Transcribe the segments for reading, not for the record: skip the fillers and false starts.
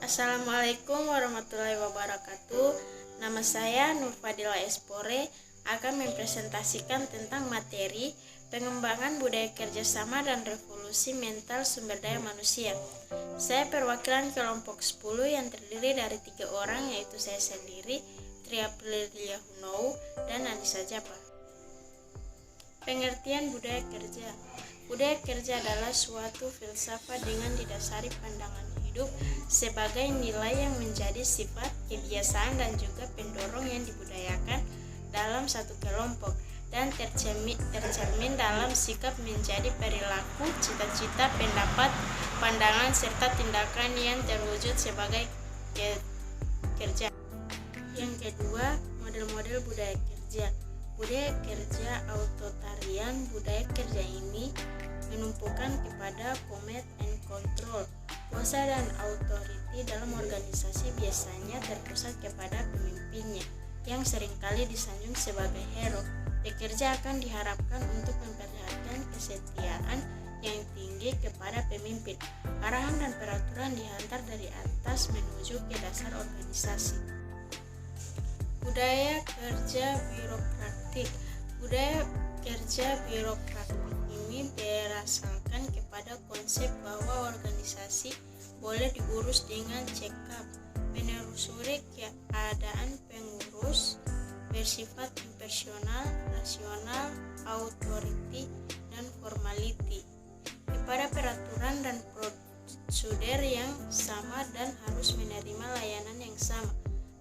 Assalamualaikum warahmatullahi wabarakatuh. Nama saya Nur Fadila Espore akan mempresentasikan tentang materi pengembangan budaya kerjasama dan revolusi mental sumber daya manusia. Saya perwakilan kelompok 10 yang terdiri dari 3 orang, yaitu saya sendiri, Tria Aprilia Hunou, dan Anissa Japa. Pengertian budaya kerja. Budaya kerja adalah suatu filsafat dengan didasari pandangan hidup sebagai nilai yang menjadi sifat, kebiasaan, dan juga pendorong yang dibudayakan dalam satu kelompok dan tercermin dalam sikap menjadi perilaku, cita-cita, pendapat, pandangan, serta tindakan yang terwujud sebagai kerja. Yang kedua, model-model budaya kerja. Budaya kerja authoritarian. Budaya kerja ini menumpukan kepada command and control. Kuasa dan authority dalam organisasi biasanya terpusat kepada pemimpinnya, yang seringkali disanjung sebagai hero. Pekerja akan diharapkan untuk memperlihatkan kesetiaan yang tinggi kepada pemimpin. Arahan dan peraturan dihantar dari atas menuju ke dasar organisasi. Budaya kerja birokratik. Budaya kerja birokratik ini berdasarkan kepada konsep bahwa organisasi boleh diurus dengan cekap, menelusuri keadaan pengurus, bersifat impersonal, rasional, authority, dan formality, kepada peraturan dan prosedur yang sama dan harus menerima layanan yang sama.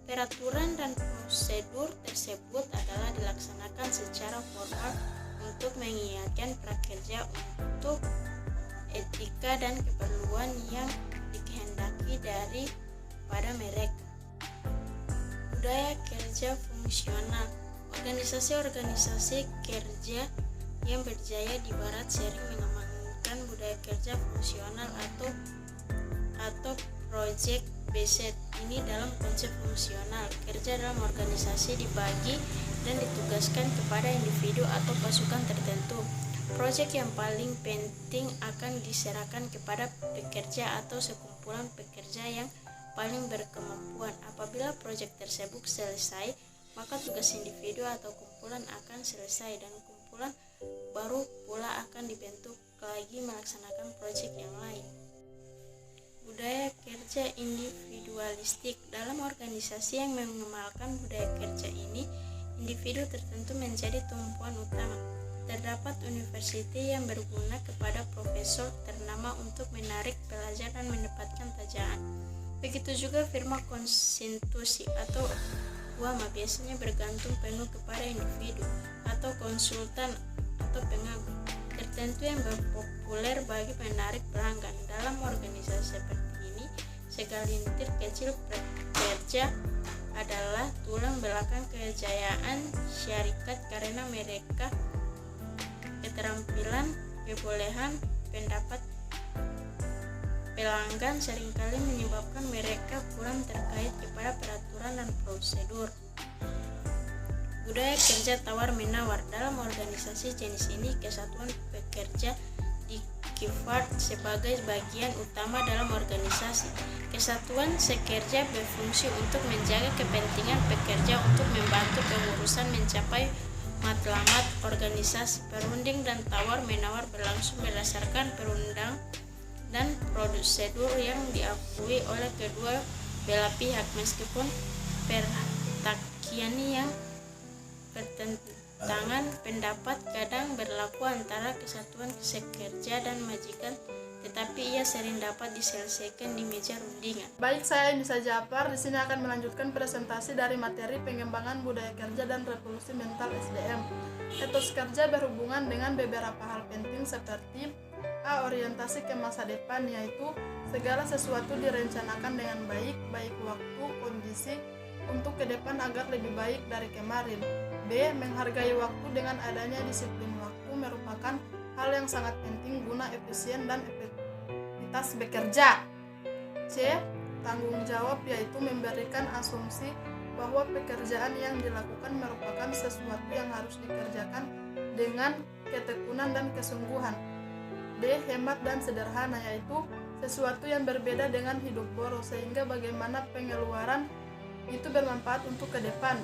Peraturan dan prosedur tersebut adalah dilaksanakan secara formal untuk mengingatkan prakerja untuk etika dan keperluan yang dikehendaki daripada mereka. Budaya kerja fungsional. Organisasi-organisasi kerja yang berjaya di barat sering mengembangkan budaya kerja fungsional atau project based. Ini dalam konsep fungsional, kerja dalam organisasi dibagi dan ditugaskan kepada individu atau pasukan tertentu. Proyek yang paling penting akan diserahkan kepada pekerja atau sekumpulan pekerja yang paling berkemampuan. Apabila proyek tersebut selesai, maka tugas individu atau kumpulan akan selesai dan kumpulan baru pula akan dibentuk lagi melaksanakan proyek yang lain. Budaya kerja individualistik. Dalam organisasi yang mengamalkan budaya kerja ini, individu tertentu menjadi tumpuan utama. Terdapat universitas yang berguna kepada profesor ternama untuk menarik pelajar dan mendapatkan tajaan. Begitu juga firma konsultasi atau UAMA biasanya bergantung penuh kepada individu atau konsultan atau pengagum tertentu yang berpopuler bagi menarik pelanggan. Dalam organisasi seperti ini, segelintir kecil pekerja adalah tulang belakang kejayaan syarikat karena mereka keterampilan, kebolehan, pendapat pelanggan seringkali menyebabkan mereka kurang terkait kepada peraturan dan prosedur. Budaya kerja tawar-menawar. Dalam organisasi jenis ini, kesatuan pekerja dikifat sebagai bagian utama dalam organisasi. Kesatuan sekerja berfungsi untuk menjaga kepentingan pekerja untuk membantu pengurusan mencapai matlamat organisasi. Perunding dan tawar-menawar berlangsung berdasarkan perundang dan prosedur yang diakui oleh kedua belah pihak, meskipun pertakian yang pertentangan pendapat kadang berlaku antara kesatuan sekerja dan majikan, tetapi ia sering dapat diselesaikan di meja rundingan. Baik, saya Anissa Japa di sini akan melanjutkan presentasi dari materi pengembangan budaya kerja dan revolusi mental SDM. Etos kerja berhubungan dengan beberapa hal penting seperti A. Orientasi ke masa depan, yaitu segala sesuatu direncanakan dengan baik waktu, kondisi untuk ke depan agar lebih baik dari kemarin. B. Menghargai waktu dengan adanya disiplin waktu merupakan hal yang sangat penting guna efisien dan efektivitas bekerja. C. Tanggung jawab, yaitu memberikan asumsi bahwa pekerjaan yang dilakukan merupakan sesuatu yang harus dikerjakan dengan ketekunan dan kesungguhan. D. Hemat dan sederhana, yaitu sesuatu yang berbeda dengan hidup boros, sehingga bagaimana pengeluaran itu bermanfaat untuk ke depan.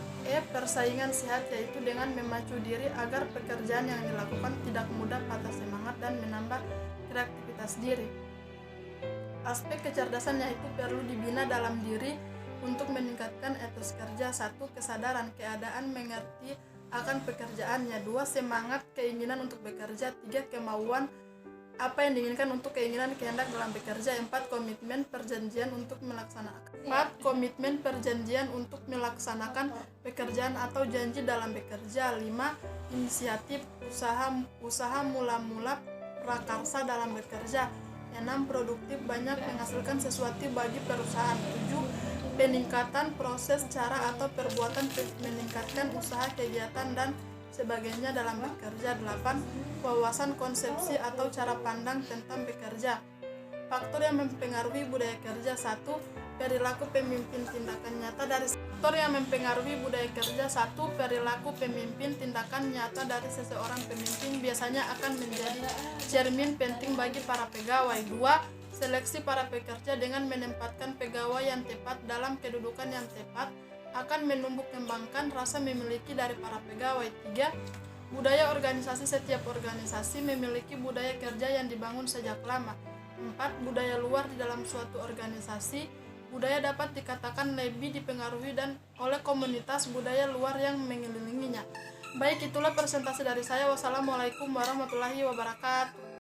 Persaingan sehat, yaitu dengan memacu diri agar pekerjaan yang dilakukan tidak mudah patah semangat dan menambah kreativitas diri. Aspek kecerdasan yaitu perlu dibina dalam diri untuk meningkatkan etos kerja. 1. Kesadaran keadaan, mengerti akan pekerjaannya. 2. Semangat, keinginan untuk bekerja. 3. Kemauan, apa yang diinginkan untuk keinginan kehendak dalam bekerja. 4. Komitmen perjanjian untuk melaksanakan pekerjaan atau janji dalam bekerja. 5. Inisiatif, usaha mula-mula prakarsa dalam bekerja. 6. Produktif, banyak menghasilkan sesuatu bagi perusahaan. 7. Peningkatan proses, cara atau perbuatan meningkatkan usaha, kegiatan dan sebagainya dalam bekerja. 8. Wawasan konsepsi atau cara pandang tentang bekerja. Faktor yang mempengaruhi budaya kerja. 1. Perilaku pemimpin, tindakan nyata dari seseorang pemimpin biasanya akan menjadi cermin penting bagi para pegawai. 2. Seleksi para pekerja dengan menempatkan pegawai yang tepat dalam kedudukan yang tepat akan menumbuh kembangkan rasa memiliki dari para pegawai. 3. Budaya organisasi, setiap organisasi memiliki budaya kerja yang dibangun sejak lama. 4. Budaya luar di dalam suatu organisasi. Budaya dapat dikatakan lebih dipengaruhi dan oleh komunitas budaya luar yang mengelilinginya. Baik, itulah presentasi dari saya. Wassalamualaikum warahmatullahi wabarakatuh.